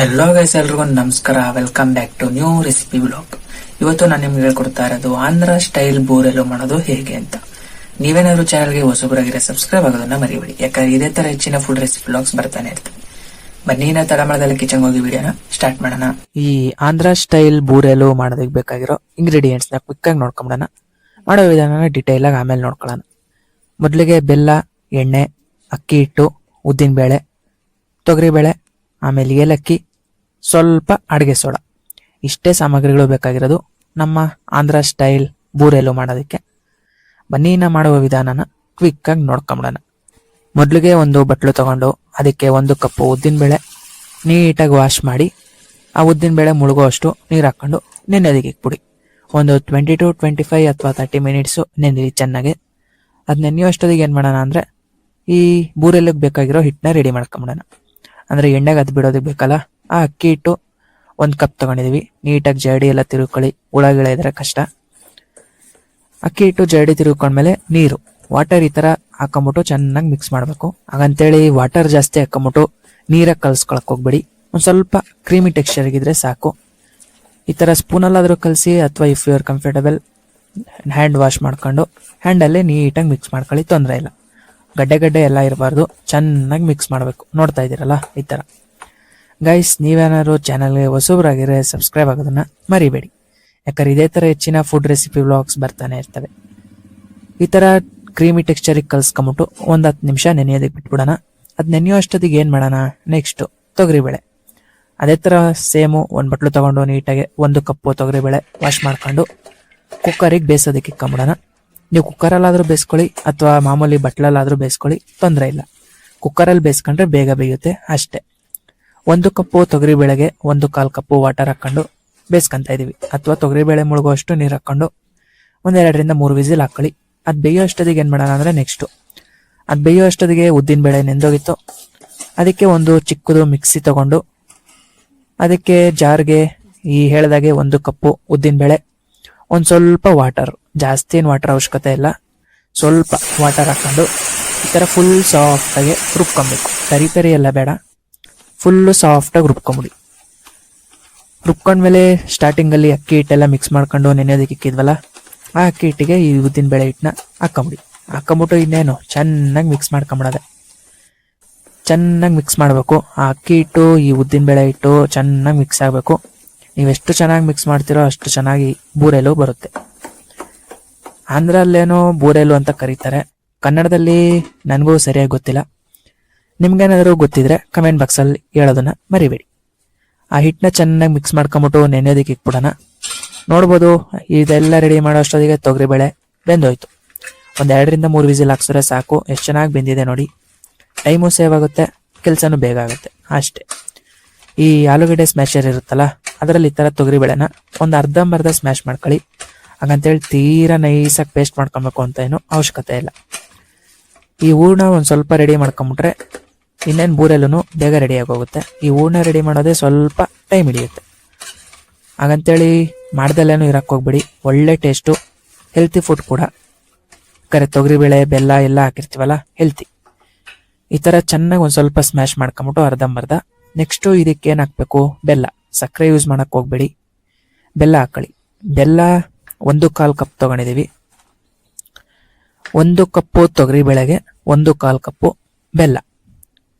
Hello guys, ಎಲ್ರಿಗೂ ನಮಸ್ಕಾರ. Welcome back to new recipe blog. ಇವತ್ತು ನಾನು ನಿಮ್ಗೆ ಹೇಳ್ಕೊಡ್ತಾ ಇರೋದು ಆಂಧ್ರ ಸ್ಟೈಲ್ ಬೂರೆಲು ಮಾಡೋದು ಹೇಗೆ ಅಂತ. ನೀವೇನಾದ್ರೂ ಚಾನಲ್ಗೆ ಹೊಸಬರಾಗಿದ್ರೆ ಸಬ್ಸ್ಕ್ರೈಬ್ ಆಗೋದನ್ನ ಮರಿಬೇಡಿ, ಯಾಕಂದ್ರೆ ಇದೇ ತರ ಹೆಚ್ಚಿನ ಫುಡ್ ರೆಸಿಪಿ ಬ್ಲಾಗ್ಸ್ ಬರ್ತಾನೆ ಇರ್ತವೆ. ಬನ್ನಿ ನಾ ತಡ ಮಾಡದಲ್ಲಿ ಕಿಚನ್ ಹೋಗಿ ವಿಡಿಯೋನ ಸ್ಟಾರ್ಟ್ ಮಾಡೋಣ. ಈ ಆಂಧ್ರ ಸ್ಟೈಲ್ ಬೂರೆಲು ಮಾಡೋದಕ್ಕೆ ಬೇಕಾಗಿರೋ ಇಂಗ್ರೀಡಿಯೆಂಟ್ಸ್ ನ ಕ್ವಿಕ್ ಆಗಿ ನೋಡ್ಕೊಂಬಿಡೋಣ. ಮಾಡೋ ವಿಧಾನ ಡೀಟೇಲ್ ಆಗಿ ಆಮೇಲೆ ನೋಡ್ಕೊಳ್ಳೋಣ. ಮೊದಲಿಗೆ ಬೆಲ್ಲ, ಎಣ್ಣೆ, ಅಕ್ಕಿ ಹಿಟ್ಟು, ಉದ್ದಿನ ಬೇಳೆ, ತೊಗರಿಬೇಳೆ, ಆಮೇಲೆ ಏಲಕ್ಕಿ, ಸ್ವಲ್ಪ ಅಡುಗೆ ಸೋಡಾ, ಇಷ್ಟೇ ಸಾಮಗ್ರಿಗಳು ಬೇಕಾಗಿರೋದು ನಮ್ಮ ಆಂಧ್ರ ಸ್ಟೈಲ್ ಬೂರೆಲು ಮಾಡೋದಕ್ಕೆ. ಬನ್ನಿನ ಮಾಡುವ ವಿಧಾನನ ಕ್ವಿಕ್ ಆಗಿ ನೋಡ್ಕೊಂಬಿಡೋಣ. ಮೊದಲಿಗೆ ಒಂದು ಬಟ್ಲು ತಗೊಂಡು ಅದಕ್ಕೆ 1 ಕಪ್ ಉದ್ದಿನಬೇಳೆ ನೀಟಾಗಿ ವಾಶ್ ಮಾಡಿ ಆ ಉದ್ದಿನಬೇಳೆ ಮುಳುಗೋ ಅಷ್ಟು ನೀರು ಹಾಕೊಂಡು ನೆನೆಯೋದಕ್ಕೆ ಇಕ್ಬಿಡಿ. ಒಂದು 20 to 25 ಅಥವಾ 30 ಮಿನಿಟ್ಸು ನೆನೆದಿ ಚೆನ್ನಾಗಿ. ಅದು ನೆನೆಯೋ ಅಷ್ಟೊತ್ತಿಗೆ ಏನು ಮಾಡೋಣ ಅಂದರೆ ಈ ಬೂರೆಲಿಗೆ ಬೇಕಾಗಿರೋ ಹಿಟ್ಟನ್ನ ರೆಡಿ ಮಾಡ್ಕೊಂಬಿಡೋಣ. ಅಂದರೆ ಎಣ್ಣೆಗೆ ಅದು ಬಿಡೋದಕ್ಕೆ ಬೇಕಲ್ಲ. ಆ ಅಕ್ಕಿ ಹಿಟ್ಟು 1 ಕಪ್ ತಗೊಂಡಿದೀವಿ. ನೀಟಾಗಿ ಜರಡಿ ಎಲ್ಲ ತಿರುಗ್ಕೊಳ್ಳಿ, ಹುಳಗಳ ಇದ್ರೆ ಕಷ್ಟ. ಅಕ್ಕಿ ಹಿಟ್ಟು ಜರಡಿ ತಿರುಗ್ಕೊಂಡ್ಮೇಲೆ ನೀರು, ವಾಟರ್ ಈ ಥರ ಹಾಕೊಂಬಿಟ್ಟು ಚೆನ್ನಾಗಿ ಮಿಕ್ಸ್ ಮಾಡಬೇಕು. ಹಾಗಂತೇಳಿ ವಾಟರ್ ಜಾಸ್ತಿ ಹಾಕೊಂಬಿಟ್ಟು ನೀರಾಗಿ ಕಲ್ಸ್ಕೊಳಕ್ ಹೋಗ್ಬೇಡಿ. ಒಂದು ಸ್ವಲ್ಪ ಕ್ರೀಮಿ ಟೆಕ್ಸ್ಚರ್ ಇದ್ರೆ ಸಾಕು. ಈ ಥರ ಸ್ಪೂನಲ್ಲಾದರೂ ಕಲಸಿ, ಅಥವಾ if you are comfortable hand wash ಮಾಡ್ಕೊಂಡು ಹ್ಯಾಂಡಲ್ಲೇ ನೀಟಾಗಿ ಮಿಕ್ಸ್ ಮಾಡ್ಕೊಳ್ಳಿ, ತೊಂದರೆ ಇಲ್ಲ. ಗಡ್ಡೆ ಎಲ್ಲ ಇರಬಾರ್ದು, ಚೆನ್ನಾಗಿ ಮಿಕ್ಸ್ ಮಾಡಬೇಕು. ನೋಡ್ತಾ ಇದ್ದೀರಲ್ಲ ಈ ಥರ. ಗೈಸ್, ನೀವೇನಾದ್ರು ಚಾನಲ್ಗೆ ಹೊಸಬ್ರಾಗಿದ್ರೆ ಸಬ್ಸ್ಕ್ರೈಬ್ ಆಗೋದನ್ನ ಮರಿಬೇಡಿ, ಯಾಕಂದ್ರೆ ಇದೇ ಥರ ಹೆಚ್ಚಿನ ಫುಡ್ ರೆಸಿಪಿ ವ್ಲಾಗ್ಸ್ ಬರ್ತಾನೆ ಇರ್ತವೆ. ಈ ಥರ ಕ್ರೀಮಿ ಟೆಕ್ಸ್ಚರಿಗೆ ಕಲ್ಸ್ಕೊಂಬಿಟ್ಟು ಒಂದು 10 ನಿಮಿಷ ನೆನೆಯೋದಕ್ಕೆ ಬಿಟ್ಬಿಡೋಣ. ಅದು ನೆನೆಯೋ ಅಷ್ಟೊತ್ತಿಗೆ ಏನು ಮಾಡೋಣ, ನೆಕ್ಸ್ಟು ತೊಗರಿಬೇಳೆ. ಅದೇ ಥರ ಸೇಮು 1 ಬಟ್ಲು ತಗೊಂಡು ನೀಟಾಗಿ 1 ಕಪ್ಪು ತೊಗರಿಬೇಳೆ ವಾಶ್ ಮಾಡ್ಕೊಂಡು ಕುಕ್ಕರಿಗೆ ಬೇಯಿಸೋದಕ್ಕೆ ಇಕ್ಕೊಂಬಿಡೋಣ. ನೀವು ಕುಕ್ಕರಲ್ಲಾದರೂ ಬೇಯಿಸ್ಕೊಳ್ಳಿ ಅಥವಾ ಮಾಮೂಲಿ ಬಟ್ಲಲ್ಲಾದರೂ ಬೇಯಿಸ್ಕೊಳ್ಳಿ, ತೊಂದರೆ ಇಲ್ಲ. ಕುಕ್ಕರಲ್ಲಿ ಬೇಯಿಸ್ಕೊಂಡ್ರೆ ಬೇಗ ಬೇಯುತ್ತೆ ಅಷ್ಟೇ. 1 ಕಪ್ಪು ತೊಗರಿಬೇಳೆಗೆ 1/4 ಕಪ್ಪು ವಾಟರ್ ಹಾಕೊಂಡು ಬೇಯಿಸ್ಕೊಂತ ಇದೀವಿ. ಅಥವಾ ತೊಗರಿಬೇಳೆ ಮುಳುಗೋ ಅಷ್ಟು ನೀರು ಹಾಕೊಂಡು 1 2 ರಿಂದ 3 ವಿಸಿಲ್ ಹಾಕೊಳ್ಳಿ. ಅದು ಬೇಯೋ ಅಷ್ಟೊತ್ತಿಗೆ ಏನು ಮಾಡೋಣ ಅಂದರೆ ನೆಕ್ಸ್ಟು ಅದು ಬೇಯೋ ಅಷ್ಟೊತ್ತಿಗೆ ಉದ್ದಿನಬೇಳೆ ನೆಂದೋಗಿತ್ತು. ಅದಕ್ಕೆ ಒಂದು ಚಿಕ್ಕದು ಮಿಕ್ಸಿ ತಗೊಂಡು ಅದಕ್ಕೆ ಜಾರ್ಗೆ ಈ ಹೇಳ್ದಾಗೆ 1 ಕಪ್ಪು ಉದ್ದಿನಬೇಳೆ, ಒಂದು ಸ್ವಲ್ಪ ವಾಟರ್, ಜಾಸ್ತಿ ಏನು ವಾಟರ್ ಅವಶ್ಯಕತೆ ಇಲ್ಲ, ಸ್ವಲ್ಪ ವಾಟರ್ ಹಾಕೊಂಡು ಈ ಥರ ಫುಲ್ ಸಾಫ್ಟಾಗಿ ರುಬ್ಕೊಬೇಕು. ತರಿ ಎಲ್ಲ ಬೇಡ, ಫುಲ್ಲು ಸಾಫ್ಟಾಗಿ ರುಬ್ಕೊಂಬಿಡಿ. ರುಬ್ಕೊಂಡ್ಮೇಲೆ ಸ್ಟಾರ್ಟಿಂಗಲ್ಲಿ ಅಕ್ಕಿ ಹಿಟ್ಟೆಲ್ಲ ಮಿಕ್ಸ್ ಮಾಡ್ಕೊಂಡು ನೆನೆಯೋದಕ್ಕೆ ಇಕ್ಕಿದ್ವಲ್ಲ, ಆ ಅಕ್ಕಿ ಹಿಟ್ಟಿಗೆ ಈ ಉದ್ದಿನಬೇಳೆ ಹಿಟ್ಟನ್ನ ಹಾಕೊಂಬಿಡಿ. ಹಾಕೊಂಬಿಟ್ಟು ಇನ್ನೇನು ಚೆನ್ನಾಗಿ ಮಿಕ್ಸ್ ಮಾಡ್ಕೊಂಬಿಡೋದೆ. ಚೆನ್ನಾಗಿ ಮಿಕ್ಸ್ ಮಾಡಬೇಕು. ಆ ಅಕ್ಕಿ ಹಿಟ್ಟು ಈ ಉದ್ದಿನಬೇಳೆ ಹಿಟ್ಟು ಚೆನ್ನಾಗಿ ಮಿಕ್ಸ್ ಆಗಬೇಕು. ನೀವೆಷ್ಟು ಚೆನ್ನಾಗಿ ಮಿಕ್ಸ್ ಮಾಡ್ತೀರೋ ಅಷ್ಟು ಚೆನ್ನಾಗಿ ಬೂರೆಲು ಬರುತ್ತೆ. ಆಂಧ್ರಲ್ಲೇನೋ ಬೂರೆಲು ಅಂತ ಕರೀತಾರೆ, ಕನ್ನಡದಲ್ಲಿ ನನಗೂ ಸರಿಯಾಗಿ ಗೊತ್ತಿಲ್ಲ. ನಿಮ್ಗೇನಾದರೂ ಗೊತ್ತಿದ್ರೆ ಕಮೆಂಟ್ ಬಾಕ್ಸಲ್ಲಿ ಹೇಳೋದನ್ನ ಮರಿಬೇಡಿ. ಆ ಹಿಟ್ಟನ್ನ ಚೆನ್ನಾಗಿ ಮಿಕ್ಸ್ ಮಾಡ್ಕೊಂಬಿಟ್ಟು ನೆನೆಯೋದಕ್ಕೆ ಇಕ್ಬಿಡೋಣ. ನೋಡ್ಬೋದು, ಇದೆಲ್ಲ ರೆಡಿ ಮಾಡೋ ಅಷ್ಟೊತ್ತಿಗೆ ತೊಗರಿಬೇಳೆ ಬೆಂದೋಯ್ತು. 1 2 ರಿಂದ 3 ವಿಸಿಲ್ ಹಾಕ್ಸಿದ್ರೆ ಸಾಕು. ಎಷ್ಟು ಚೆನ್ನಾಗಿ ಬೆಂದಿದೆ ನೋಡಿ. ಟೈಮು ಸೇವ್ ಆಗುತ್ತೆ, ಕೆಲಸನೂ ಬೇಗ ಆಗುತ್ತೆ ಅಷ್ಟೇ. ಈ ಆಲೂಗಡ್ಡೆ ಸ್ಮ್ಯಾಶರ್ ಇರುತ್ತಲ್ಲ, ಅದರಲ್ಲಿ ಈ ಥರ ತೊಗರಿಬೇಳೆನ ಒಂದು ಅರ್ಧಂಬರ್ಧ ಸ್ಮ್ಯಾಶ್ ಮಾಡ್ಕೊಳ್ಳಿ. ಹಾಗಂತೇಳಿ ತೀರಾ ನೈಸಾಗಿ ಪೇಸ್ಟ್ ಮಾಡ್ಕೊಬೇಕು ಅಂತ ಏನು ಅವಶ್ಯಕತೆ ಇಲ್ಲ. ಈ ಹೂರ್ಣ ಒಂದು ಸ್ವಲ್ಪ ರೆಡಿ ಮಾಡ್ಕೊಂಬಿಟ್ರೆ ಇನ್ನೇನು ಬೂರೆಲ್ಲೂ ಬೇಗ ರೆಡಿ ಆಗೋಗುತ್ತೆ. ಈ ಹೂರ್ಣ ರೆಡಿ ಮಾಡೋದೇ ಸ್ವಲ್ಪ ಟೈಮ್ ಹಿಡಿಯುತ್ತೆ. ಹಾಗಂತೇಳಿ ಮಾಡ್ದಲ್ಲೇನೂ ಇರಕ್ಕೆ ಹೋಗ್ಬೇಡಿ. ಒಳ್ಳೆ ಟೇಸ್ಟು, ಹೆಲ್ತಿ ಫುಡ್ ಕೂಡ. ತೊಗರಿಬೇಳೆ, ಬೆಲ್ಲ ಎಲ್ಲ ಹಾಕಿರ್ತೀವಲ್ಲ, ಹೆಲ್ತಿ. ಈ ಥರ ಚೆನ್ನಾಗಿ ಒಂದು ಸ್ವಲ್ಪ ಸ್ಮ್ಯಾಶ್ ಮಾಡ್ಕೊಂಬಿಟ್ಟು ಅರ್ಧಂಬರ್ಧ. ನೆಕ್ಸ್ಟು ಇದಕ್ಕೆ ಏನು ಹಾಕಬೇಕು, ಬೆಲ್ಲ. ಸಕ್ಕರೆ ಯೂಸ್ ಮಾಡೋಕ್ಕೆ ಹೋಗ್ಬೇಡಿ, ಬೆಲ್ಲ ಹಾಕೊಳ್ಳಿ. ಬೆಲ್ಲ 1/4 ಕಪ್ ತೊಗೊಂಡಿದ್ದೀವಿ. 1 ಕಪ್ಪು ತೊಗರಿಬೇಳೆಗೆ 1/4 ಕಪ್ಪು ಬೆಲ್ಲ.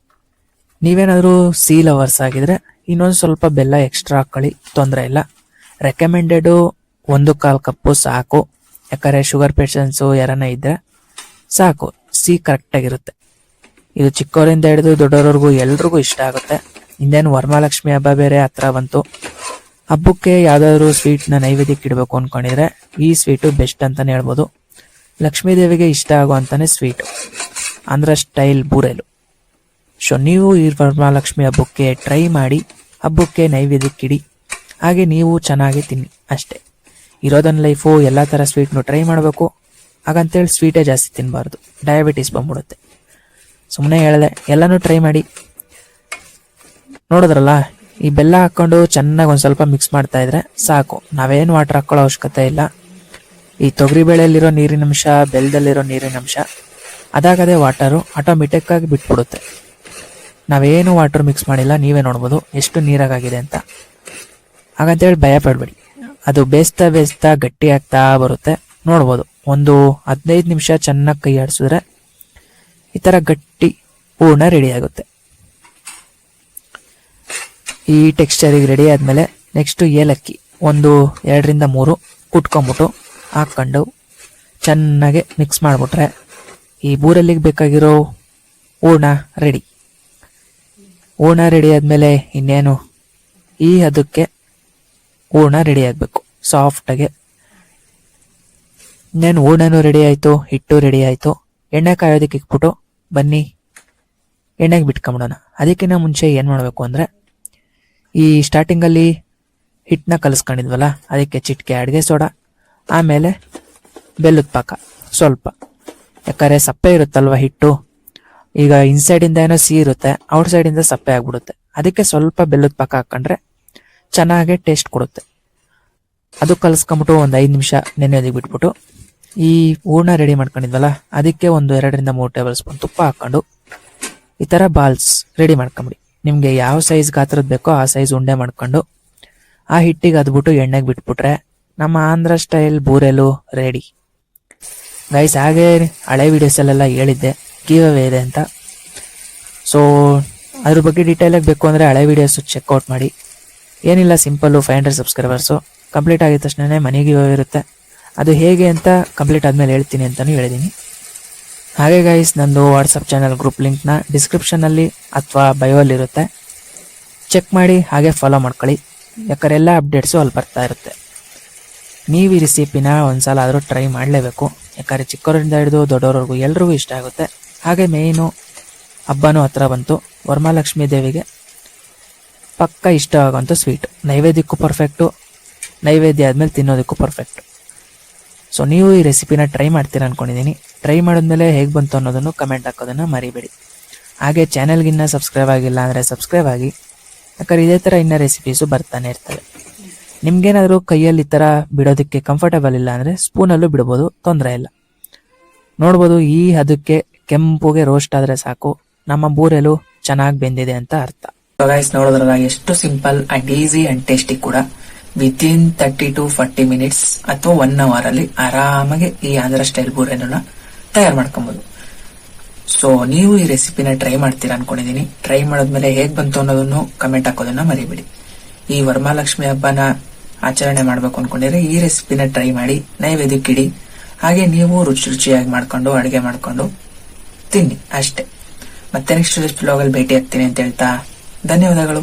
ನೀವೇನಾದರೂ ಸಿ ಲವರ್ಸ್ ಆಗಿದ್ರೆ ಇನ್ನೊಂದು ಸ್ವಲ್ಪ ಬೆಲ್ಲ ಎಕ್ಸ್ಟ್ರಾ ಹಾಕೊಳ್ಳಿ, ತೊಂದರೆ ಇಲ್ಲ. ರೆಕಮೆಂಡೆಡು 1/4 ಕಪ್ಪು ಸಾಕು. ಯಾಕಂದರೆ ಶುಗರ್ ಪೇಷಂಟ್ಸು ಯಾರನ್ನ ಇದ್ದರೆ ಸಾಕು, ಸಿ ಕರೆಕ್ಟಾಗಿರುತ್ತೆ. ಇದು ಚಿಕ್ಕವರಿಂದ ಹಿಡಿದು ದೊಡ್ಡವರವರೆಗೂ ಎಲ್ರಿಗೂ ಇಷ್ಟ ಆಗುತ್ತೆ. ಇನ್ನೇನು ವರಮಹಾಲಕ್ಷ್ಮಿ ಹಬ್ಬ ಬೇರೆ ಹತ್ರ ಬಂತು. ಹಬ್ಬಕ್ಕೆ ಯಾವುದಾದ್ರೂ ಸ್ವೀಟ್ನ ನೈವೇದ್ಯಕ್ಕೆ ಇಡಬೇಕು ಅಂದ್ಕೊಂಡಿದ್ರೆ ಈ ಸ್ವೀಟು ಬೆಸ್ಟ್ ಅಂತಲೇ ಹೇಳ್ಬೋದು. ಲಕ್ಷ್ಮೀ ದೇವಿಗೆ ಇಷ್ಟ ಆಗೋ ಅಂತಾನೆ ಸ್ವೀಟು ಆಂಧ್ರ ಸ್ಟೈಲ್ ಬೂರೆಲು. ಸೊ ನೀವು ಈ ವರಮಹಾಲಕ್ಷ್ಮಿ ಹಬ್ಬಕ್ಕೆ ಟ್ರೈ ಮಾಡಿ, ಹಬ್ಬಕ್ಕೆ ನೈವೇದ್ಯಕ್ಕಿಡಿ, ಹಾಗೆ ನೀವು ಚೆನ್ನಾಗಿ ತಿನ್ನಿ ಅಷ್ಟೇ. ಇರೋದನ್ನ ಲೈಫು, ಎಲ್ಲ ಥರ ಸ್ವೀಟ್ನು ಟ್ರೈ ಮಾಡಬೇಕು. ಹಾಗಂತೇಳಿ ಸ್ವೀಟೇ ಜಾಸ್ತಿ ತಿನ್ನಬಾರ್ದು, ಡಯಾಬಿಟೀಸ್ ಬಂದ್ಬಿಡುತ್ತೆ. ಸುಮ್ಮನೆ ಹೇಳಿದೆ, ಎಲ್ಲನೂ ಟ್ರೈ ಮಾಡಿ. ನೋಡಿದ್ರಲ್ಲ, ಈ ಬೆಲ್ಲ ಹಾಕ್ಕೊಂಡು ಚೆನ್ನಾಗಿ ಒಂದು ಸ್ವಲ್ಪ ಮಿಕ್ಸ್ ಮಾಡ್ತಾ ಇದ್ರೆ ಸಾಕು. ನಾವೇನು ವಾಟರ್ ಹಾಕೊಳ್ಳೋ ಅವಶ್ಯಕತೆ ಇಲ್ಲ. ಈ ತೊಗರಿಬೇಳೆಯಲ್ಲಿರೋ ನೀರಿನಂಶ, ಬೆಲ್ಲದಲ್ಲಿರೋ ನೀರಿನಂಶ ಅದಾಗದೇ ವಾಟರು ಆಟೋಮೆಟಿಕ್ ಆಗಿ ಬಿಟ್ಬಿಡುತ್ತೆ. ನಾವೇನು ವಾಟರ್ ಮಿಕ್ಸ್ ಮಾಡಿಲ್ಲ, ನೀವೇ ನೋಡ್ಬೋದು ಎಷ್ಟು ನೀರಾಗಿದೆ ಅಂತ. ಹಾಗಂತೇಳಿ ಭಯ ಪಡ್ಬೇಡಿ, ಅದು ಬೇಯಿಸ್ತಾ ಬೇಯಿಸ್ತಾ ಗಟ್ಟಿ ಆಗ್ತಾ ಬರುತ್ತೆ. ನೋಡ್ಬೋದು, ಒಂದು 15 ನಿಮಿಷ ಚೆನ್ನಾಗಿ ಕೈ ಆಡಿಸಿದ್ರೆ ಈ ತರ ಗಟ್ಟಿ ಹೂರ್ಣ ರೆಡಿ ಆಗುತ್ತೆ. ಈ ಟೆಕ್ಸ್ಚರಿಗೆ ರೆಡಿ ಆದ್ಮೇಲೆ ನೆಕ್ಸ್ಟ್ ಏಲಕ್ಕಿ ಒಂದು 2ರಿಂದ 3 ಕುಟ್ಕೊಂಬಿಟ್ಟು ಹಾಕೊಂಡು ಚೆನ್ನಾಗಿ ಮಿಕ್ಸ್ ಮಾಡಿಬಿಟ್ರೆ ಈ ಬೂರಲ್ಲಿಗೆ ಬೇಕಾಗಿರೋ ಹೂರ್ಣ ರೆಡಿ. ಹೂರ್ಣ ರೆಡಿ ಆದ್ಮೇಲೆ ಇನ್ನೇನು, ಈ ಅದಕ್ಕೆ ಹೂರ್ಣ ರೆಡಿ ಆಗಬೇಕು ಸಾಫ್ಟಾಗೆ. ಇನ್ನೇನು ಹೂರ್ಣನೂ ರೆಡಿ ಆಯಿತು, ಹಿಟ್ಟು ರೆಡಿ ಆಯಿತು. ಎಣ್ಣೆ ಕಾಯೋದಕ್ಕೆ ಇಕ್ಬಿಟ್ಟು ಬನ್ನಿ ಎಣ್ಣೆಗೆ ಬಿಟ್ಕೊಂಬಿಡೋಣ. ಅದಕ್ಕಿಂತ ಮುಂಚೆ ಏನು ಮಾಡಬೇಕು ಅಂದರೆ, ಈ ಸ್ಟಾರ್ಟಿಂಗಲ್ಲಿ ಹಿಟ್ಟನ್ನ ಕಲಿಸ್ಕೊಂಡಿದ್ವಲ್ಲ, ಅದಕ್ಕೆ ಚಿಟಿಕೆ ಅಡುಗೆ ಸೋಡಾ, ಆಮೇಲೆ ಬೆಲ್ಲದ ಪಾಕ ಸ್ವಲ್ಪ. ಯಾಕಂದರೆ ಸಪ್ಪೆ ಇರುತ್ತಲ್ವ ಹಿಟ್ಟು, ಈಗ ಇನ್ಸೈಡಿಂದ ಏನೋ ಸಿಹಿ ಇರುತ್ತೆ, ಔಟ್ಸೈಡಿಂದ ಸಪ್ಪೆ ಆಗ್ಬಿಡುತ್ತೆ. ಅದಕ್ಕೆ ಸ್ವಲ್ಪ ಬೆಲ್ಲದ ಪಾಕ ಹಾಕೊಂಡ್ರೆ ಚೆನ್ನಾಗಿ ಟೇಸ್ಟ್ ಕೊಡುತ್ತೆ. ಅದು ಕಲಿಸ್ಕೊಂಬಿಟ್ಟು ಒಂದು 5 ನಿಮಿಷ ನೆನೆಯೋದಕ್ಕೆ ಬಿಟ್ಬಿಟ್ಟು ಈ ಹೂರ್ಣ ರೆಡಿ ಮಾಡ್ಕೊಂಡಿದ್ವಲ್ಲ, ಅದಕ್ಕೆ ಒಂದು 2ರಿಂದ 3 ಟೇಬಲ್ ಸ್ಪೂನ್ ತುಪ್ಪ ಹಾಕೊಂಡು ಈ ಥರ ಬಾಲ್ಸ್ ರೆಡಿ ಮಾಡ್ಕೊಂಬಿಡಿ. ನಿಮಗೆ ಯಾವ ಸೈಜ್ ಗಾತ್ರದ ಬೇಕೋ ಆ ಸೈಜ್ ಉಂಡೆ ಮಾಡ್ಕೊಂಡು ಆ ಹಿಟ್ಟಿಗೆ ಅದ್ಬಿಟ್ಟು ಎಣ್ಣೆಗೆ ಬಿಟ್ಬಿಟ್ರೆ ನಮ್ಮ ಆಂಧ್ರ ಸ್ಟೈಲ್ ಬೂರೆಲು ರೆಡಿ ಗೈಸ್. ಹಾಗೆ ಹಳೆ ವಿಡಿಯೋಸಲ್ಲೆಲ್ಲ ಹೇಳಿದ್ದೆ ಗಿವ್ ಅವೇ ಇದೆ ಅಂತ. ಸೊ ಅದ್ರ ಬಗ್ಗೆ ಡೀಟೇಲಾಗಿ ಬೇಕು ಅಂದರೆ ಹಳೆ ವಿಡಿಯೋಸ್ ಚೆಕ್ಔಟ್ ಮಾಡಿ. ಏನಿಲ್ಲ, ಸಿಂಪಲ್ಲು 500 ಸಬ್ಸ್ಕ್ರೈಬರ್ಸು ಕಂಪ್ಲೀಟ್ ಆಗಿದ ತಕ್ಷಣ ಮನೆಗೆ ಗಿವ್ ಅವೇ ಇರುತ್ತೆ. ಅದು ಹೇಗೆ ಅಂತ ಕಂಪ್ಲೀಟ್ ಆದಮೇಲೆ ಹೇಳ್ತೀನಿ ಅಂತಲೂ ಹೇಳಿದ್ದೀನಿ. ಹಾಗೆ ಗೈಸ್, ನಂದು ವಾಟ್ಸಪ್ ಚಾನಲ್ ಗ್ರೂಪ್ ಲಿಂಕ್ನ ಡಿಸ್ಕ್ರಿಪ್ಷನಲ್ಲಿ ಅಥವಾ ಬಯೋಲ್ಲಿರುತ್ತೆ, ಚೆಕ್ ಮಾಡಿ. ಹಾಗೆ ಫಾಲೋ ಮಾಡ್ಕೊಳ್ಳಿ, ಯಾಕಂದ್ರೆ ಎಲ್ಲ ಅಪ್ಡೇಟ್ಸು ಅಲ್ಲಿ ಬರ್ತಾ ಇರುತ್ತೆ. ನೀವು ಈ ರೆಸಿಪಿನ ಒಂದ್ಸಲ ಆದರೂ ಟ್ರೈ ಮಾಡಲೇಬೇಕು, ಯಾಕಂದರೆ ಚಿಕ್ಕವರಿಂದ ಹಿಡಿದು ದೊಡ್ಡವ್ರಿಗೂ ಎಲ್ರಿಗೂ ಇಷ್ಟ ಆಗುತ್ತೆ. ಹಾಗೆ ಮೇಯ್ನು ಹಬ್ಬನೂ ಹತ್ರ ಬಂತು, ವರಮಹಾಲಕ್ಷ್ಮೀ ದೇವಿಗೆ ಪಕ್ಕ ಇಷ್ಟ ಆಗೋಂಥ ಸ್ವೀಟು. ನೈವೇದ್ಯಕ್ಕೂ ಪರ್ಫೆಕ್ಟು, ನೈವೇದ್ಯ ಆದಮೇಲೆ ತಿನ್ನೋದಕ್ಕೂ ಪರ್ಫೆಕ್ಟು. ಸೊ ನೀವು ಈ ರೆಸಿಪಿನ ಟ್ರೈ ಮಾಡ್ತೀರ ಅಂದ್ಕೊಂಡಿದ್ದೀನಿ. ಟ್ರೈ ಮಾಡಿದ್ಮೇಲೆ ಹೇಗೆ ಬಂತು ಅನ್ನೋದನ್ನು ಕಮೆಂಟ್ ಹಾಕೋದನ್ನು ಮರಿಬೇಡಿ. ಹಾಗೆ ಚಾನೆಲ್ಗಿನ್ನ ಸಬ್ಸ್ಕ್ರೈಬ್ ಆಗಿಲ್ಲ ಅಂದರೆ ಸಬ್ಸ್ಕ್ರೈಬ್ ಆಗಿ, ಯಾಕಂದ್ರೆ ಇದೇ ಥರ ಇನ್ನೂ ರೆಸಿಪೀಸು ಬರ್ತಾನೆ ಇರ್ತವೆ. ನಿಮ್ಗೇನಾದರೂ ಕೈಯಲ್ಲಿ ಈ ಥರ ಬಿಡೋದಕ್ಕೆ ಕಂಫರ್ಟೇಬಲ್ ಇಲ್ಲ ಅಂದರೆ ಸ್ಪೂನಲ್ಲೂ ಬಿಡ್ಬೋದು, ತೊಂದರೆ ಇಲ್ಲ. ನೋಡ್ಬೋದು, ಈ ಅದಕ್ಕೆ ಕೆಂಪುಗೆ ರೋಸ್ಟ್ ಆದರೆ ಸಾಕು, ನಮ್ಮ ಬೂರೆಲು ಚೆನ್ನಾಗಿ ಬೆಂದಿದೆ ಅಂತ ಅರ್ಥ. ಗೈಸ್, ನೋಡೋದ್ರಲ್ಲ ಎಷ್ಟು simple and easy and tasty ಕೂಡ. ವಿತಿನ್ 30 to 40 ಮಿನಿಟ್ಸ್ ಅಥವಾ 1 hour ಅಲ್ಲಿ ಆರಾಮಾಗಿ ಈ ಆಂಧ್ರ ಸ್ಟೈಲ್ ಬೂರೆನ ತಯಾರು ಮಾಡ್ಕೊಬಹುದು. ಸೊ ನೀವು ಈ ರೆಸಿಪಿನ ಟ್ರೈ ಮಾಡ್ತೀರಾ ಅನ್ಕೊಂಡಿದೀನಿ. ಟ್ರೈ ಮಾಡಿದ್ಮೇಲೆ ಹೇಗ್ ಬಂತು ಅನ್ನೋದನ್ನು ಕಮೆಂಟ್ ಹಾಕೋದನ್ನ ಮರಿಬೇಡಿ. ಈ ವರಮಹಾಲಕ್ಷ್ಮಿ ಹಬ್ಬನ ಆಚರಣೆ ಮಾಡ್ಬೇಕು ಅನ್ಕೊಂಡಿದ್ರೆ ಈ ರೆಸಿಪಿನ ಟ್ರೈ ಮಾಡಿ, ನೈವೇದ್ಯಕ್ಕಿಡಿ. ಹಾಗೆ ನೀವು ರುಚಿಯಾಗಿ ಮಾಡ್ಕೊಂಡು ಅಡುಗೆ ಮಾಡ್ಕೊಂಡು ತಿನ್ನಿ ಅಷ್ಟೇ. ಮತ್ತೆ ನೆಕ್ಸ್ಟ್ ವ್ಲಾಗಲ್ಲಿ ಭೇಟಿ ಆಗ್ತೀನಿ ಅಂತ ಹೇಳ್ತಾ ಧನ್ಯವಾದಗಳು.